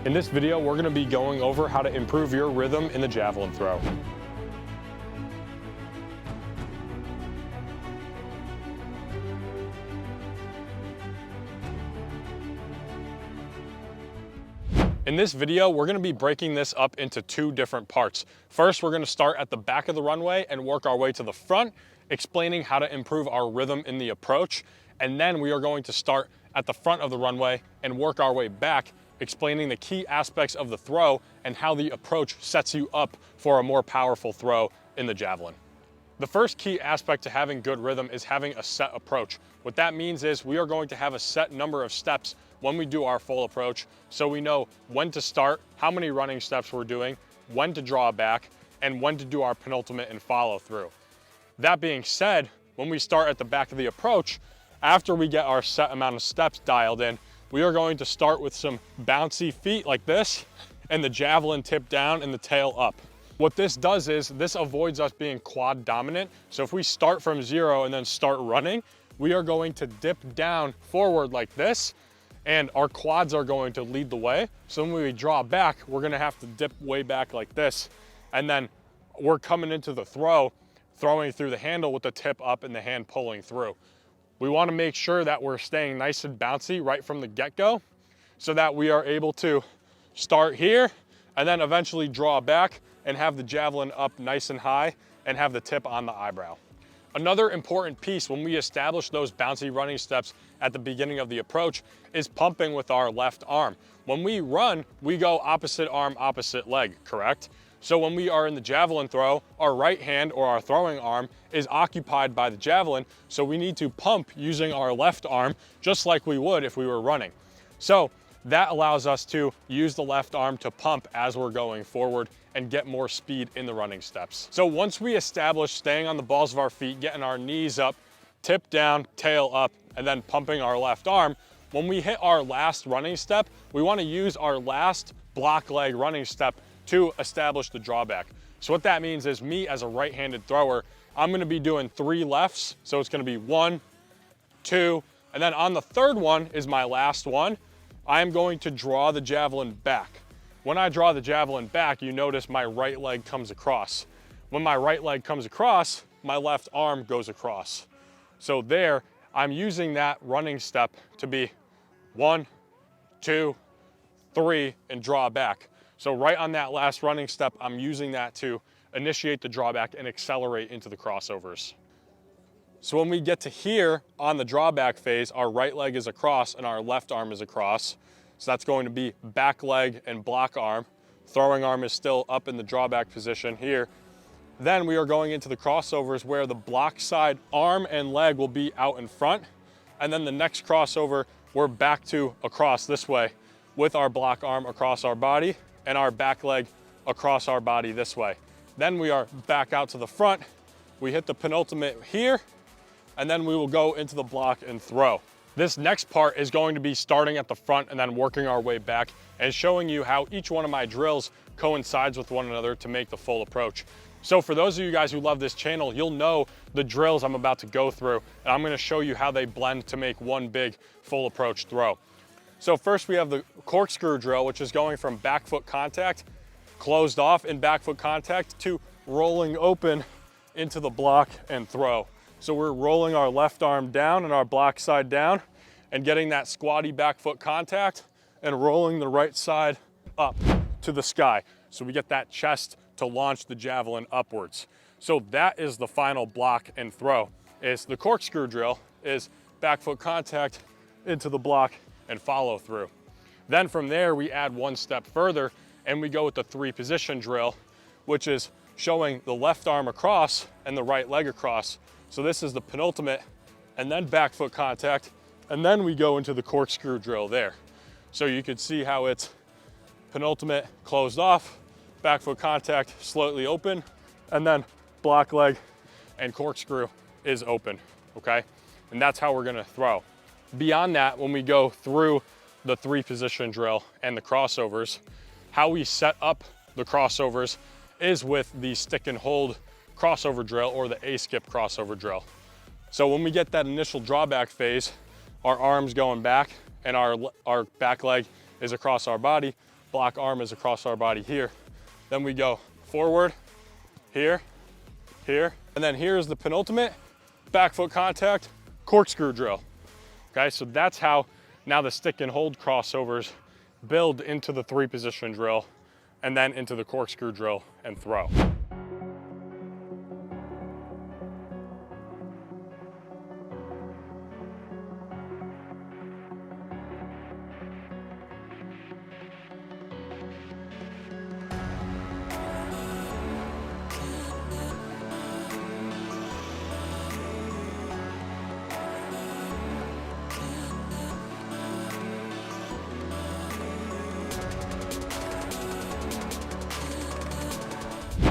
In this video, we're gonna be going over how to improve your rhythm in the javelin throw. In this video, we're gonna be breaking this up into two different parts. First, we're gonna start at the back of the runway and work our way to the front, explaining how to improve our rhythm in the approach. And then we are going to start at the front of the runway and work our way back, explaining the key aspects of the throw and how the approach sets you up for a more powerful throw in the javelin. The first key aspect to having good rhythm is having a set approach. What that means is we are going to have a set number of steps when we do our full approach, so we know when to start, how many running steps we're doing, when to draw back, and when to do our penultimate and follow through. That being said, when we start at the back of the approach, after we get our set amount of steps dialed in, we are going to start with some bouncy feet like this and the javelin tip down and the tail up. What this does is this avoids us being quad dominant. So if we start from zero and then start running, we are going to dip down forward like this and our quads are going to lead the way. So when we draw back, we're gonna have to dip way back like this. And then we're coming into the throw, throwing through the handle with the tip up and the hand pulling through. We wanna make sure that we're staying nice and bouncy right from the get-go so that we are able to start here and then eventually draw back and have the javelin up nice and high and have the tip on the eyebrow. Another important piece when we establish those bouncy running steps at the beginning of the approach is pumping with our left arm. When we run, we go opposite arm, opposite leg, correct? So when we are in the javelin throw, our right hand or our throwing arm is occupied by the javelin, so we need to pump using our left arm just like we would if we were running. So that allows us to use the left arm to pump as we're going forward and get more speed in the running steps. So once we establish staying on the balls of our feet, getting our knees up, tip down, tail up, and then pumping our left arm, when we hit our last running step, we want to use our last block leg running step to establish the drawback. So what that means is me as a right-handed thrower, I'm gonna be doing 3 lefts. So it's gonna be 1, 2, and then on the third one is my last one. I am going to draw the javelin back. When I draw the javelin back, you notice my right leg comes across. When my right leg comes across, my left arm goes across. So there, I'm using that running step to be 1, 2, 3, and draw back. So right on that last running step, I'm using that to initiate the drawback and accelerate into the crossovers. So when we get to here on the drawback phase, our right leg is across and our left arm is across. So that's going to be back leg and block arm. Throwing arm is still up in the drawback position here. Then we are going into the crossovers where the block side arm and leg will be out in front. And then the next crossover, we're back to across this way with our block arm across our body and our back leg across our body this way. Then we are back out to the front. We hit the penultimate here, and then we will go into the block and throw. This next part is going to be starting at the front and then working our way back and showing you how each one of my drills coincides with one another to make the full approach. So for those of you guys who love this channel, you'll know the drills I'm about to go through, and I'm gonna show you how they blend to make one big full approach throw. So first we have the corkscrew drill, which is going from back foot contact, closed off in back foot contact, to rolling open into the block and throw. So we're rolling our left arm down and our block side down and getting that squatty back foot contact and rolling the right side up to the sky. So we get that chest to launch the javelin upwards. So that is the final block and throw. Is the corkscrew drill is back foot contact into the block and follow through. Then from there, we add one step further and we go with the 3-position drill, which is showing the left arm across and the right leg across. So this is the penultimate and then back foot contact. And then we go into the corkscrew drill there. So you can see how it's penultimate closed off, back foot contact slightly open, and then block leg and corkscrew is open, okay? And that's how we're gonna throw. Beyond that, when we go through the 3-position drill and the crossovers, how we set up the crossovers is with the stick and hold crossover drill or the A-skip crossover drill. So when we get that initial drawback phase, our arm's going back and our back leg is across our body. block arm is across our body here. Then we go forward, here, here, and then here's the penultimate back foot contact corkscrew drill. Okay, so that's how now the stick and hold crossovers build into the 3-position drill and then into the corkscrew drill and throw.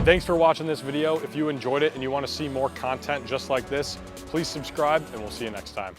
Thanks for watching this video. If you enjoyed it and you want to see more content just like this, please subscribe and we'll see you next time.